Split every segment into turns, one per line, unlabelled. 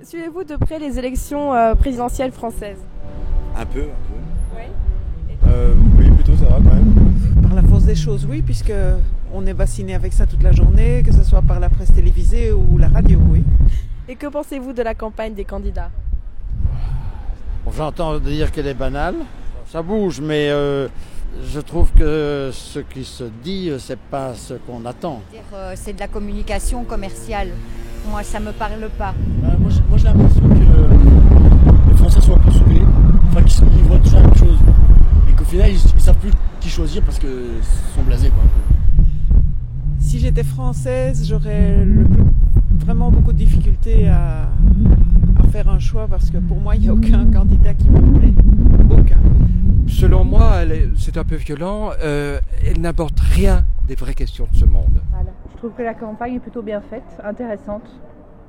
Suivez-vous de près les élections présidentielles françaises?
Un peu.
Oui.
Oui, plutôt, ça va quand même.
Par la force des choses, oui, puisque on est vacciné avec ça toute la journée, que ce soit par la presse télévisée ou la radio, oui.
Et que pensez-vous de la campagne des candidats?
J'entends dire qu'elle est banale, ça bouge, mais je trouve que ce qui se dit, c'est pas ce qu'on attend.
C'est de la communication commerciale. Moi, ça me parle pas.
Moi j'ai l'impression que les Français sont un peu saoulés, enfin qu'ils voient toujours la même chose. Et qu'au final, ils savent plus qui choisir parce qu'ils sont blasés, quoi, un peu.
Si j'étais française, j'aurais vraiment beaucoup de difficultés à faire un choix parce que pour moi, il n'y a aucun candidat qui me plaît. Aucun.
Selon moi, c'est un peu violent. Elle n'apporte rien des vraies questions de ce monde.
Voilà. Je trouve que la campagne est plutôt bien faite, intéressante.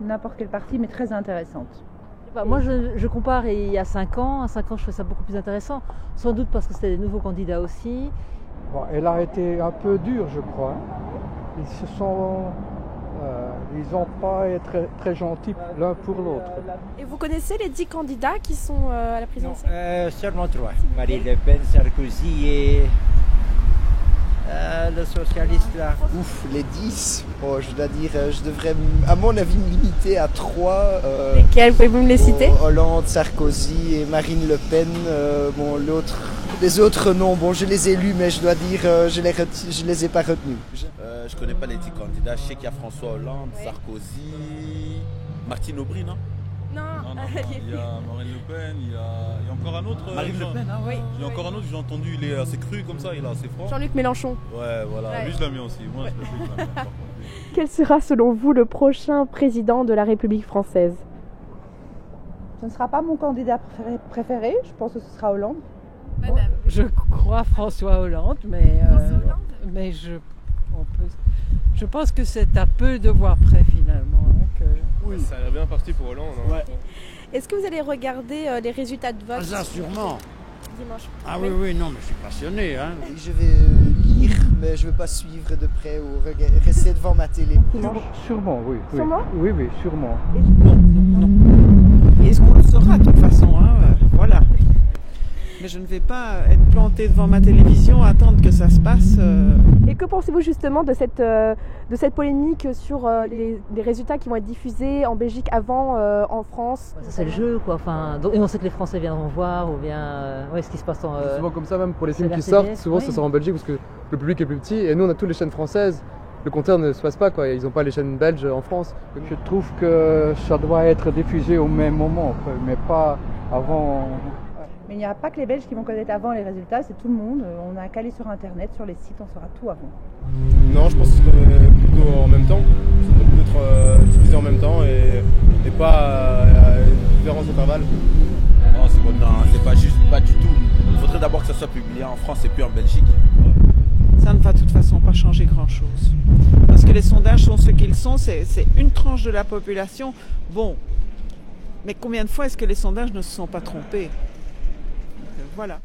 N'importe quel parti, mais très intéressante.
Moi, je compare il y a 5 ans. À 5 ans, je trouvais ça beaucoup plus intéressant. Sans doute parce que c'était des nouveaux candidats aussi.
Bon, elle a été un peu dure, je crois. Ils n'ont pas été très gentils l'un pour l'autre.
Et vous connaissez les 10 candidats qui sont à la présidentielle?
Seulement 3. Marine Le Pen, Sarkozy et le socialiste là.
Ouf, les 10. Oh, je dois dire, je devrais, à mon avis, me limiter à 3.
Lesquels? Pouvez-vous me les citer?
Hollande, Sarkozy et Marine Le Pen. Les autres non. Bon, je les ai lus, mais je dois dire, je les ai pas retenus.
Je connais pas les 10 candidats. Je sais qu'il y a François Hollande, Sarkozy, Martine Aubry, non?
Non.
Il y a Marine Le Pen, il y a encore un autre.
Marine Le Pen,
oui.
Il y a encore un autre, j'ai entendu, il est assez cru comme ça, il est assez franc.
Jean-Luc Mélenchon.
Ouais, voilà,
Ouais.
lui je l'aime bien aussi. Moi, je l'aime bien.
Quel sera selon vous le prochain président de la République française?
Ce ne sera pas mon candidat préféré, je pense que ce sera Hollande.
Madame.
Je crois François Hollande, mais je pense que c'est à peu de voir près finalement.
Oui, ça a l'air bien parti pour Hollande. Hein.
Ouais. Est-ce que vous allez regarder les résultats de vote?
Ça, sûrement.
Dimanche.
Ah oui, non, mais je suis passionné. Hein.
Je vais lire, mais je ne vais pas suivre de près ou rester devant ma télé.
Sûrement, oui.
Sûrement?
Oui, sûrement.
Non. Et on le saura de toute façon, voilà. Mais je ne vais pas être plantée devant ma télévision, attendre que ça se passe.
Et que pensez-vous justement de cette polémique sur les résultats qui vont être diffusés en Belgique avant en France?
Ça, c'est le jeu, quoi. Enfin, et on sait que les Français viendront voir, ou bien ce qui se passe en.
C'est souvent comme ça, même pour les films
la
qui
CBS,
sortent, souvent
oui.
ça sort en Belgique parce que le public est plus petit et nous on a toutes les chaînes françaises. Le compteur ne se passe pas, quoi. Ils n'ont pas les chaînes belges en France.
Je trouve que ça doit être diffusé au même moment, mais pas avant.
Mais il n'y a pas que les Belges qui vont connaître avant les résultats, c'est tout le monde. On a calé sur Internet, sur les sites, on saura tout avant.
Non, je pense que c'est plutôt en même temps. Ça doit plutôt être diffusé en même temps et pas à différents intervalles.
Non, c'est pas du tout. Il faudrait d'abord que ça soit publié en France et puis en Belgique.
Ça ne va de toute façon pas changer grand-chose. Parce que les sondages sont ce qu'ils sont, c'est une tranche de la population. Bon, mais combien de fois est-ce que les sondages ne se sont pas trompés? Voilà.